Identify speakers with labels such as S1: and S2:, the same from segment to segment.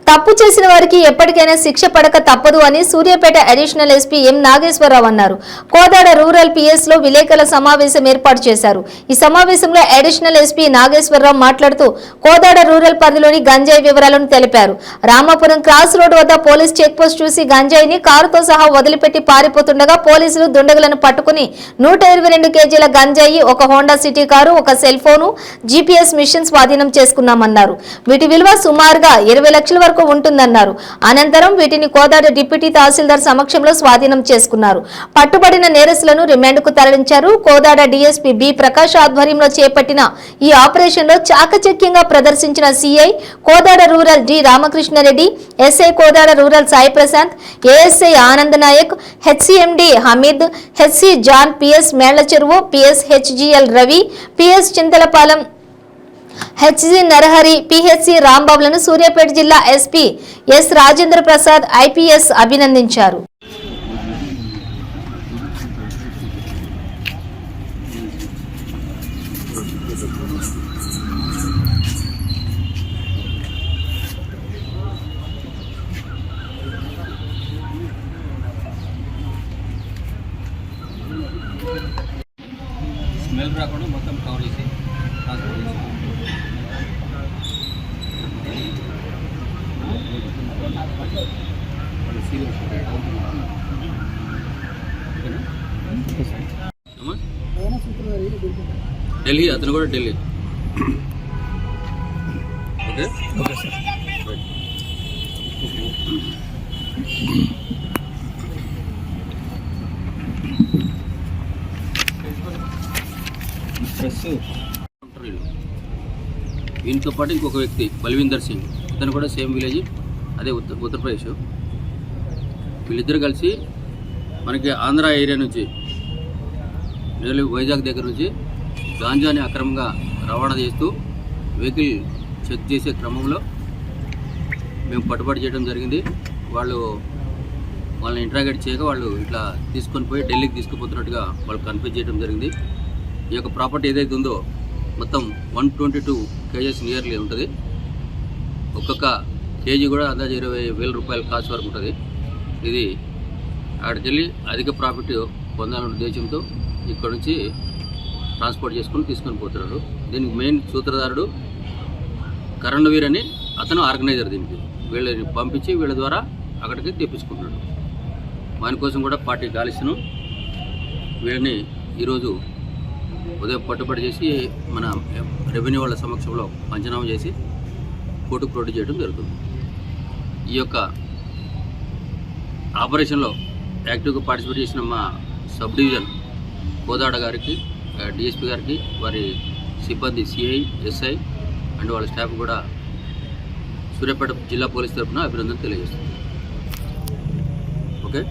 S1: తప్పు చేసిన వారికి ఎప్పటికైనా శిక్ష పడక తప్పదు అని Suryapet additional SP M Nageswararao అన్నారు. కోదాడ రూరల్ పిఎస్ లో విలేకరుల సమావేశం ఏర్పాటు చేశారు. ఈ సమావేశంలో అడిషనల్ ఎస్పీ నాగేశ్వరరావు మాట్లాడుతూ కోదాడ రూరల్ పరిధిలోని గంజాయి వివరాలను తెలిపారు. రామాపురం క్రాస్ రోడ్ వద్ద పోలీస్ చెక్ పోస్ట్ చూసి గంజాయిని కారుతో సహా వదిలిపెట్టి పారిపోతుండగా పోలీసులు దుండగులను పట్టుకుని 122 కేజీల గంజాయి, ఒక హోండా సిటీ కారు, ఒక సెల్ ఫోను, జీపీఎస్ మిషన్ స్వాధీనం చేసుకున్నామన్నారు. వీటి విలువ సుమారుగా 20 లక్షల వరకు ఉంటుందన్నారు. అనంతరం వీటిని కోదాడ డిప్యూటీ తహసీల్దార్ సమక్షంలో స్వాధీనం చేసుకున్నారు. పట్టుబడిన నేరస్తులను రిమాండ్కు తరలించారు. కోదాడ డీఎస్పీ బి ప్రకాష్ ఆధ్వర్యంలో చేపట్టిన ఈ ఆపరేషన్లో చాకచక్యంగా ప్రదర్శించిన CI Kodad rural D Ramakrishna Reddy, SI Kodad rural Sai Prashant, ASI Anand Naik, HC MD Hameed, HC John, PS Mella Cheruvu, PS HGL Ravi, PS Chintalapalem, HG Narahari, PHC రాంబాబులను సూర్యాపేట జిల్లా SP S Rajendra Prasad IPS అభినందించారు.
S2: స్మెల్ రాకుండా మొత్తం కవర్ చేసి ఢిల్లీ, అతను కూడా ఢిల్లీ. Okay okay sir. వీనితో పాటు ఇంకొక వ్యక్తి బల్వీందర్ సింగ్, ఇతను కూడా సేమ్ విలేజ్, అదే ఉత్తరప్రదేశ్. వీళ్ళిద్దరు కలిసి మనకి ఆంధ్ర ఏరియా నుంచి నియర్లీ వైజాగ్ దగ్గర నుంచి గాంజాని అక్రమంగా రవాణా చేస్తూ వెహికల్ చెక్ చేసే క్రమంలో మేము పట్టుబడి చేయడం జరిగింది. వాళ్ళని ఇంట్రాగేట్ చేయగా వాళ్ళు ఇట్లా తీసుకొని పోయి ఢిల్లీకి తీసుకుపోతున్నట్టుగా వాళ్ళు కన్ఫ్యూజ్ చేయడం జరిగింది. ఈ యొక్క ప్రాపర్టీ ఏదైతే ఉందో మొత్తం 122 కేజెస్ నియర్లీ ఉంటుంది. ఒక్కొక్క కేజీ కూడా అందాజు 20,000 రూపాయల కాస్ట్ వరకు ఉంటుంది. ఇది అక్కడికి వెళ్ళి అధిక ప్రాఫిట్ పొందాలనే ఉద్దేశంతో ఇక్కడ నుంచి ట్రాన్స్పోర్ట్ తీసుకొని పోతున్నాడు. దీనికి మెయిన్ సూత్రధారుడు కరణవీర్ అని అతను ఆర్గనైజర్. దీనికి వీళ్ళని పంపించి వీళ్ళ ద్వారా అక్కడికి తెప్పించుకుంటున్నాడు. వాని కోసం కూడా పార్టీ గాలిస్తున్నాను. వీళ్ళని ఈరోజు ఉదయం పట్టుబడి చేసి మన రెవెన్యూ వాళ్ళ సమక్షంలో పంచనామా చేసి కోర్టుకు ప్రొడ్యూస్ చేయడం జరుగుతుంది. ఈ యొక్క ఆపరేషన్లో యాక్టివ్గా పార్టిసిపేట్ చేసిన మా సబ్ డివిజన్ కోదాడ గారికి, డిఎస్పీ గారికి, వారి సిబ్బంది సిఐ, ఎస్ఐ అండ్ వాళ్ళ స్టాఫ్ కూడా సూర్యాపేట జిల్లా పోలీస్ తరఫున అభినందన తెలియజేస్తుంది. ఓకే.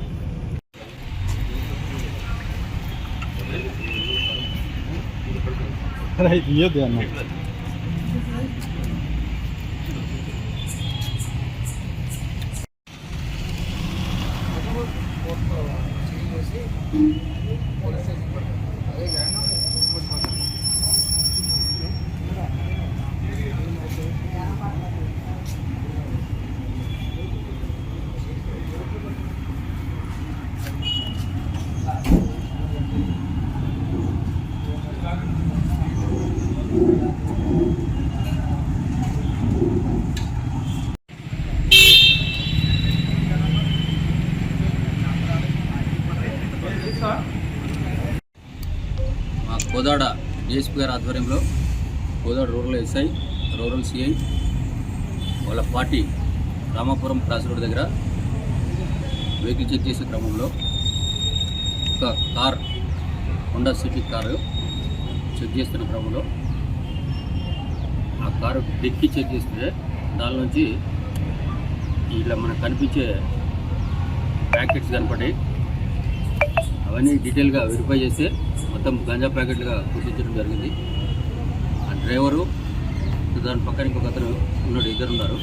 S2: మా కోదాడ డిఎస్పీ గారి ఆధ్వర్యంలో Kodad rural SI, rural CI వాళ్ళ పార్టీ రామాపురం క్రాస్ రోడ్ దగ్గర వెహికల్ చెక్ చేసే క్రమంలో ఒక car, Honda City car check చేస్తున్న క్రమంలో ఆ కారు డిక్కీ చెక్ చేస్తే దాని నుంచి ఇలా మనకు కనిపించే ప్యాకెట్స్ కనపడి అవన్నీ డీటెయిల్గా వెరిఫై చేస్తే మొత్తం గంజా ప్యాకెట్లుగా గుర్తించడం జరిగింది. ఆ డ్రైవరు, దాని పక్కన ఇంకొక అతను ఉన్నాడు, ఇద్దరు ఉన్నారు.